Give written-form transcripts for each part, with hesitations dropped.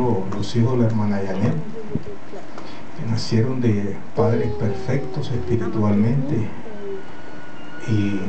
ejemplo, los hijos de la hermana Yanet, que nacieron de padres perfectos espiritualmente y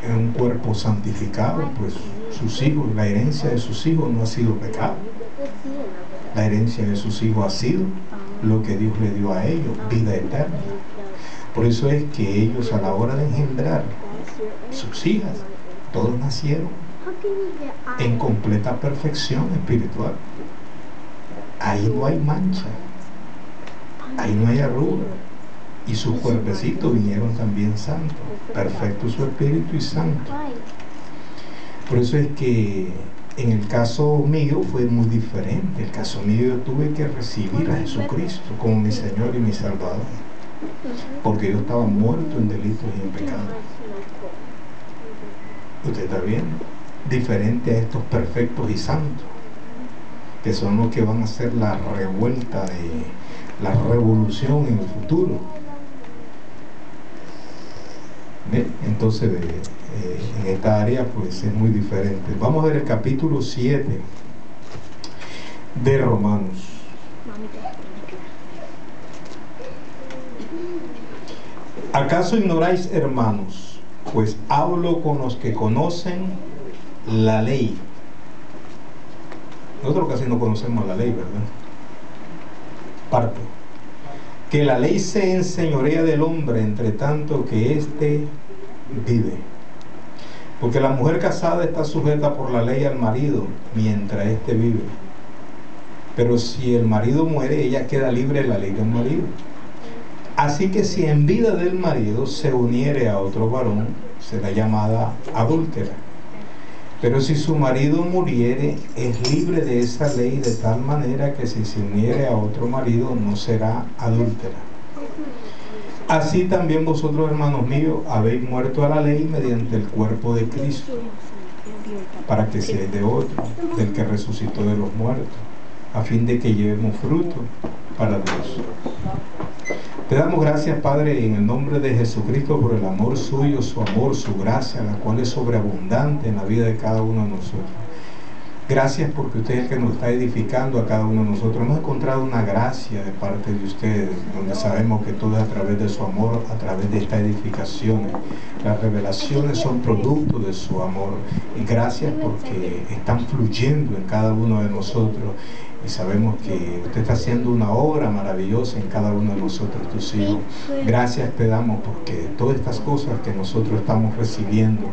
en un cuerpo santificado, pues sus hijos, la herencia de sus hijos no ha sido pecado. La herencia de sus hijos ha sido lo que Dios le dio a ellos, vida eterna. Por eso es que ellos, a la hora de engendrar sus hijas, todos nacieron en completa perfección espiritual. Ahí no hay mancha, ahí no hay arruga, y sus cuerpecitos vinieron también santos, perfecto su espíritu y santo. Por eso es que en el caso mío fue muy diferente. El caso mío, yo tuve que recibir a Jesucristo como mi Señor y mi Salvador, porque yo estaba muerto en delitos y en pecados. ¿Usted está viendo? Diferente a estos perfectos y santos, que son los que van a hacer la revuelta de la revolución en el futuro. ¿Ve? Entonces en esta área pues es muy diferente. Vamos a ver el capítulo 7 de Romanos. ¿Acaso ignoráis, hermanos? Pues hablo con los que conocen la ley. Nosotros casi no conocemos la ley, ¿verdad? Parte. Que la ley se enseñorea del hombre entre tanto que éste vive. Porque la mujer casada está sujeta por la ley al marido mientras éste vive. Pero si el marido muere, ella queda libre de la ley del marido. Así que si en vida del marido se uniere a otro varón, será llamada adúltera. Pero si su marido muriere, es libre de esa ley, de tal manera que si se uniere a otro marido, no será adúltera. Así también vosotros, hermanos míos, habéis muerto a la ley mediante el cuerpo de Cristo, para que seáis de otro, del que resucitó de los muertos, a fin de que llevemos fruto para Dios. Te damos gracias, Padre, en el nombre de Jesucristo, por el amor suyo, su amor, su gracia, la cual es sobreabundante en la vida de cada uno de nosotros. Gracias porque usted es el que nos está edificando a cada uno de nosotros. Hemos encontrado una gracia de parte de ustedes, donde sabemos que todo es a través de su amor, a través de estas edificaciones. Las revelaciones son producto de su amor. Y gracias porque están fluyendo en cada uno de nosotros. Y sabemos que usted está haciendo una obra maravillosa en cada uno de nosotros, tus hijos. Gracias te damos porque todas estas cosas que nosotros estamos recibiendo,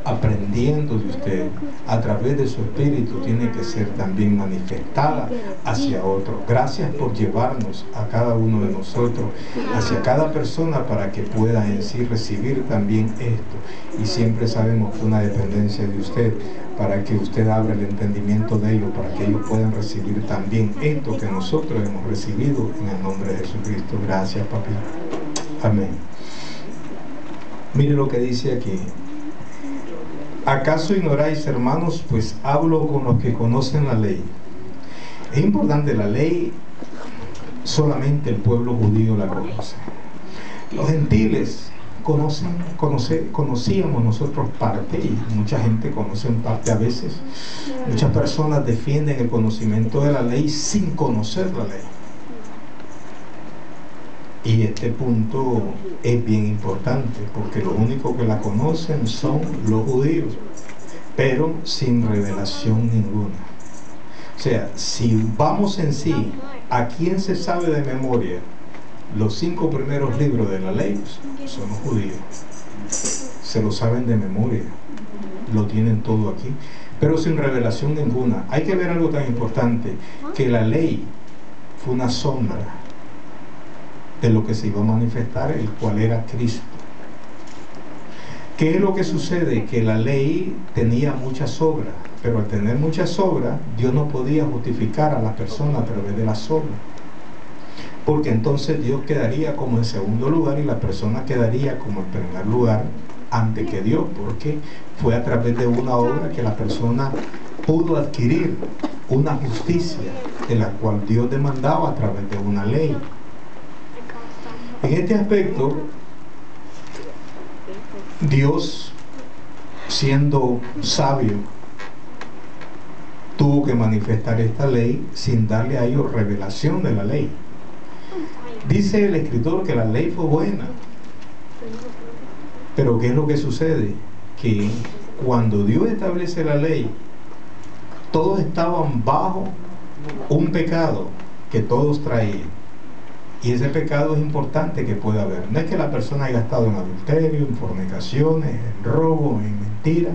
aprendiendo de usted, a través de su espíritu, tiene que ser también manifestada hacia otro. Gracias por llevarnos a cada uno de nosotros, hacia cada persona, para que pueda en sí recibir también esto. Y siempre sabemos que una dependencia de usted, para que usted abra el entendimiento de ellos, para que ellos puedan recibir también esto que nosotros hemos recibido, en el nombre de Jesucristo. Gracias, papi. Amén. Mire lo que dice aquí. ¿Acaso ignoráis, hermanos? Pues hablo con los que conocen la ley. Es importante, la ley solamente el pueblo judío la conoce. Los gentiles conocíamos nosotros parte, y mucha gente conoce en parte a veces. Muchas personas defienden el conocimiento de la ley sin conocer la ley. Y este punto es bien importante, porque los únicos que la conocen son los judíos, pero sin revelación ninguna. O sea, si vamos en sí, ¿a quién se sabe de memoria los 5 primeros libros de la ley? Son los judíos. Se lo saben de memoria, lo tienen todo aquí, pero sin revelación ninguna. Hay que ver algo tan importante, que la ley fue una sombra de lo que se iba a manifestar, el cual era Cristo. ¿Qué es lo que sucede? Que la ley tenía muchas obras, pero al tener muchas obras, Dios no podía justificar a la persona a través de las obras, porque entonces Dios quedaría como en segundo lugar y la persona quedaría como en primer lugar ante que Dios, porque fue a través de una obra que la persona pudo adquirir una justicia de la cual Dios demandaba a través de una ley. En este aspecto, Dios, siendo sabio, tuvo que manifestar esta ley sin darle a ellos revelación de la ley. Dice el escritor que la ley fue buena, pero ¿qué es lo que sucede? Que cuando Dios establece la ley, todos estaban bajo un pecado que todos traían. Y ese pecado es importante que pueda haber. No es que la persona haya estado en adulterio, en fornicaciones, en robo, en mentira,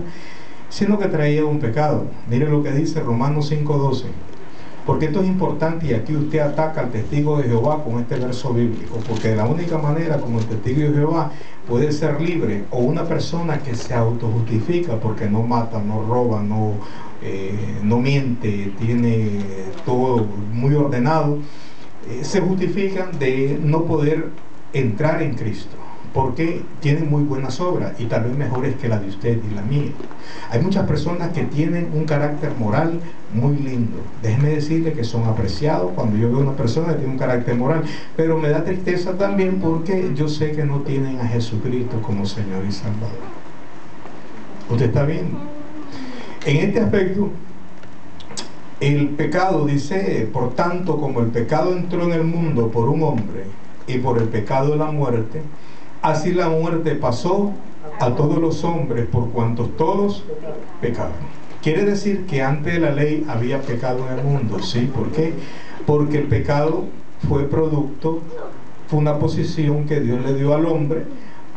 sino que traía un pecado. Mire lo que dice Romanos 5:12. Porque esto es importante, y aquí usted ataca al testigo de Jehová con este verso bíblico, porque de la única manera como el testigo de Jehová puede ser libre, o una persona que se autojustifica porque no mata, no roba, no miente, tiene todo muy ordenado, se justifican de no poder entrar en Cristo, porque tienen muy buenas obras y tal vez mejores que la de usted y la mía. Hay muchas personas que tienen un carácter moral muy lindo. Déjeme decirle que son apreciados cuando yo veo una persona que tiene un carácter moral, pero me da tristeza también porque yo sé que no tienen a Jesucristo como Señor y Salvador. ¿Usted está viendo? En este aspecto, el pecado dice, por tanto, como el pecado entró en el mundo por un hombre y por el pecado la muerte, así la muerte pasó a todos los hombres por cuantos todos pecaron. Quiere decir que antes de la ley había pecado en el mundo. ¿Sí? ¿Por qué? Porque el pecado fue una posición que Dios le dio al hombre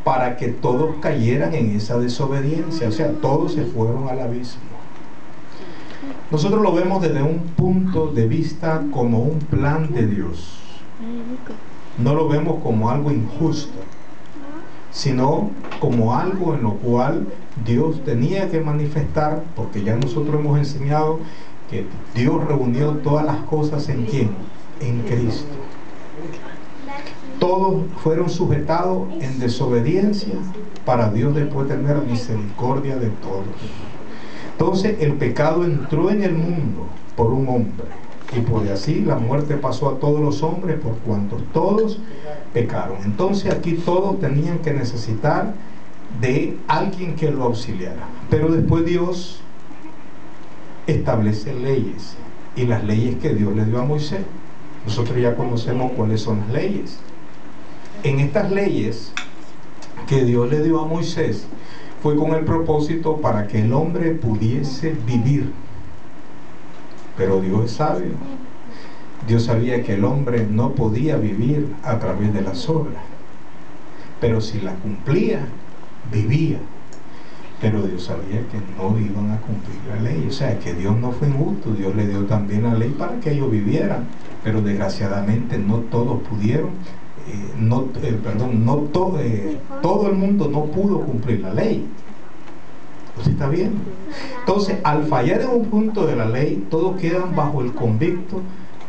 para que todos cayeran en esa desobediencia. O sea, todos se fueron al abismo. Nosotros lo vemos desde un punto de vista como un plan de Dios. No lo vemos como algo injusto, sino como algo en lo cual Dios tenía que manifestar, porque ya nosotros hemos enseñado que Dios reunió todas las cosas ¿en quién? En Cristo. Todos fueron sujetados en desobediencia para Dios después tener misericordia de todos. Entonces el pecado entró en el mundo por un hombre, y por así la muerte pasó a todos los hombres por cuantos todos pecaron. Entonces aquí todos tenían que necesitar de alguien que lo auxiliara. Pero después Dios establece leyes, y las leyes que Dios le dio a Moisés, nosotros ya conocemos cuáles son las leyes. En estas leyes que Dios le dio a Moisés fue con el propósito para que el hombre pudiese vivir. Pero Dios es sabio. Dios sabía que el hombre no podía vivir a través de las obras, pero si las cumplía, vivía. Pero Dios sabía que no iban a cumplir la ley. O sea, que Dios no fue injusto. Dios le dio también la ley para que ellos vivieran, pero desgraciadamente no todos pudieron. Todo el mundo no pudo cumplir la ley. ¿Usted está viendo? Entonces, al fallar en un punto de la ley, todos quedan bajo el convicto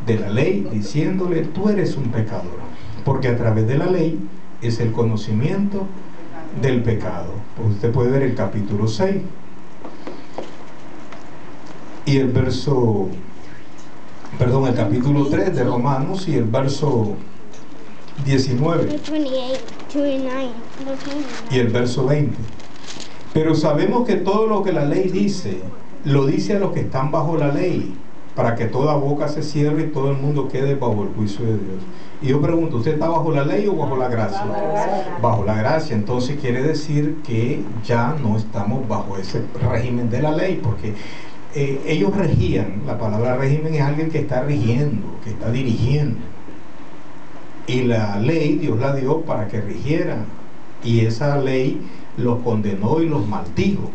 de la ley, diciéndole, tú eres un pecador, porque a través de la ley es el conocimiento del pecado. Pues usted puede ver el capítulo 6 y el capítulo 3 de Romanos y el verso 19 y el verso 20. Pero sabemos que todo lo que la ley dice, lo dice a los que están bajo la ley, para que toda boca se cierre y todo el mundo quede bajo el juicio de Dios. Y yo pregunto, ¿usted está bajo la ley o bajo la gracia? Bajo la gracia. Entonces quiere decir que ya no estamos bajo ese régimen de la ley, porque ellos regían. La palabra régimen es alguien que está rigiendo, que está dirigiendo. Y la ley Dios la dio para que rigieran, y esa ley los condenó y los maldijo.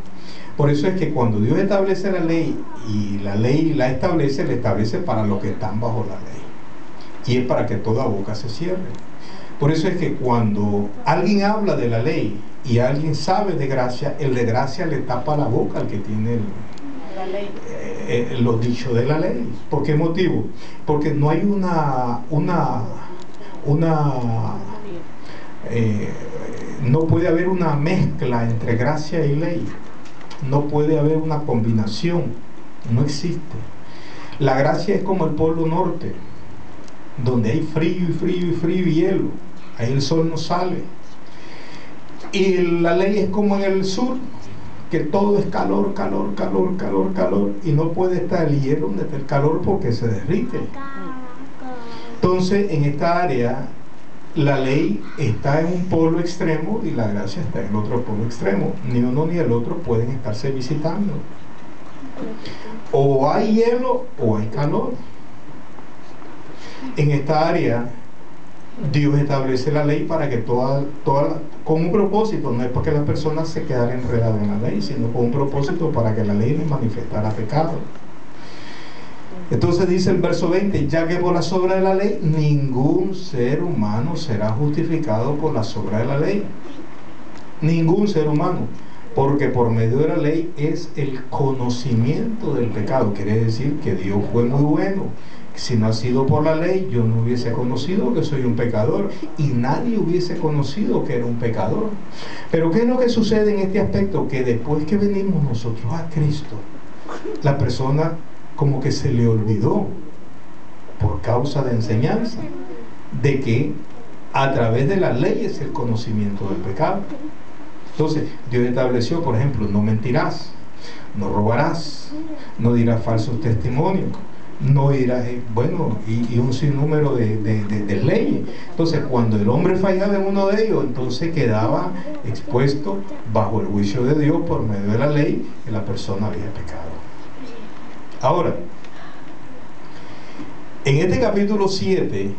Por eso es que cuando Dios establece la ley, y la ley la establece para los que están bajo la ley, y es para que toda boca se cierre. Por eso es que cuando alguien habla de la ley y alguien sabe de gracia, el de gracia le tapa la boca al que tiene los dichos de la ley. ¿Por qué motivo? Porque no hay no puede haber una mezcla entre gracia y ley. No puede haber una combinación. No existe. La gracia es como el polo norte, donde hay frío y frío y frío y hielo. Ahí el sol no sale. Y la ley es como en el sur, que todo es calor, calor, calor, calor, calor, y no puede estar el hielo donde está el calor porque se derrite. Entonces, en esta área, la ley está en un polo extremo y la gracia está en el otro polo extremo. Ni uno ni el otro pueden estarse visitando. O hay hielo o hay calor. En esta área, Dios establece la ley para que con un propósito, no es para que las personas se quedaran enredadas en la ley, sino con un propósito para que la ley les manifestara pecado. Entonces dice el verso 20, ya que por la obra de la ley ningún ser humano será justificado por la obra de la ley. Ningún ser humano, porque por medio de la ley es el conocimiento del pecado. Quiere decir que Dios fue muy bueno. Si no ha sido por la ley, yo no hubiese conocido que soy un pecador y nadie hubiese conocido que era un pecador. Pero ¿qué es lo que sucede en este aspecto? Que después que venimos nosotros a Cristo, la persona como que se le olvidó, por causa de enseñanza, de que a través de la ley es el conocimiento del pecado. Entonces, Dios estableció, por ejemplo, no mentirás, no robarás, no dirás falsos testimonios, no irás, y un sinnúmero de leyes. Entonces, cuando el hombre fallaba en uno de ellos, entonces quedaba expuesto bajo el juicio de Dios por medio de la ley que la persona había pecado. Ahora, en este capítulo 7,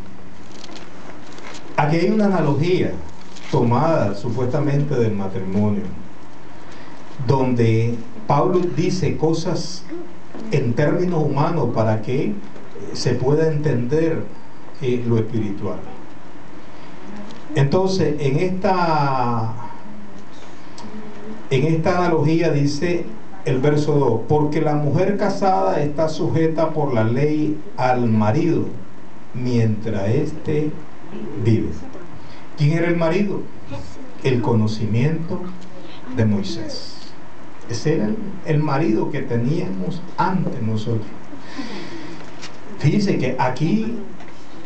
aquí hay una analogía tomada supuestamente del matrimonio, donde Pablo dice cosas en términos humanos para que se pueda entender lo espiritual. Entonces, en esta analogía dice el verso 2, porque la mujer casada está sujeta por la ley al marido mientras éste vive. ¿Quién era el marido? El conocimiento de Moisés. Ese era el marido que teníamos antes nosotros. Fíjense que aquí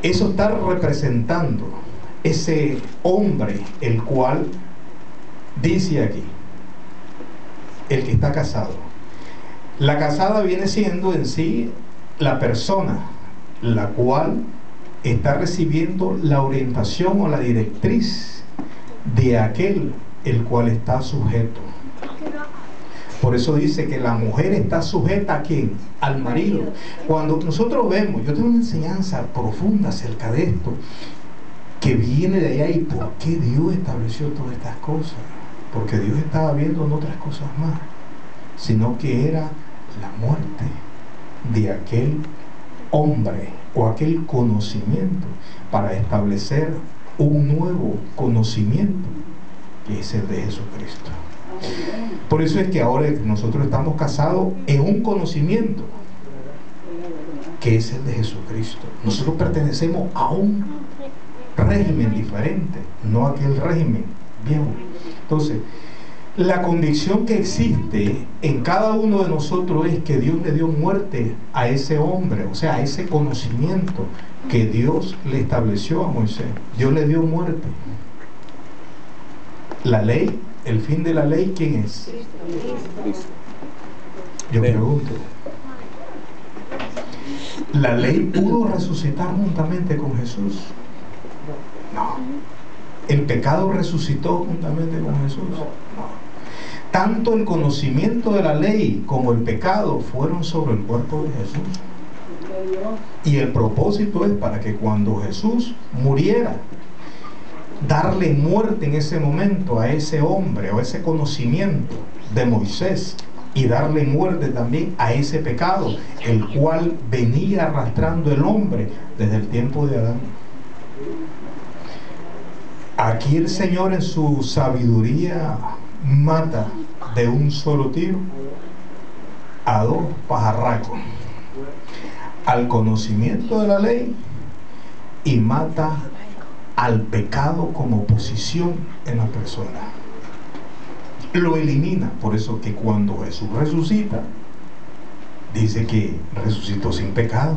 eso está representando ese hombre, el cual dice aquí, el que está casado. La casada viene siendo en sí la persona la cual está recibiendo la orientación o la directriz de aquel el cual está sujeto. Por eso dice que la mujer está sujeta ¿a quién? Al marido. Cuando nosotros vemos, yo tengo una enseñanza profunda acerca de esto, que viene de allá y por qué Dios estableció todas estas cosas. Porque Dios estaba viendo en otras cosas más, sino que era la muerte de aquel hombre o aquel conocimiento para establecer un nuevo conocimiento que es el de Jesucristo. Por eso es que ahora nosotros estamos casados en un conocimiento que es el de Jesucristo. Nosotros pertenecemos a un régimen diferente, no a aquel régimen viejo. Entonces, la convicción que existe en cada uno de nosotros es que Dios le dio muerte a ese hombre, o sea, a ese conocimiento que Dios le estableció a Moisés. Dios le dio muerte. La ley, el fin de la ley, ¿quién es? Yo pregunto, ¿la ley pudo resucitar juntamente con Jesús? No. ¿El pecado resucitó juntamente con Jesús? No. Tanto el conocimiento de la ley como el pecado fueron sobre el cuerpo de Jesús. Y el propósito es para que cuando Jesús muriera, darle muerte en ese momento a ese hombre o ese conocimiento de Moisés y darle muerte también a ese pecado, el cual venía arrastrando el hombre desde el tiempo de Adán. Aquí el Señor en su sabiduría mata de un solo tiro a dos pajarracos: al conocimiento de la ley y mata al pecado como posición en la persona. Lo elimina. Por eso que cuando Jesús resucita, dice que resucitó sin pecado.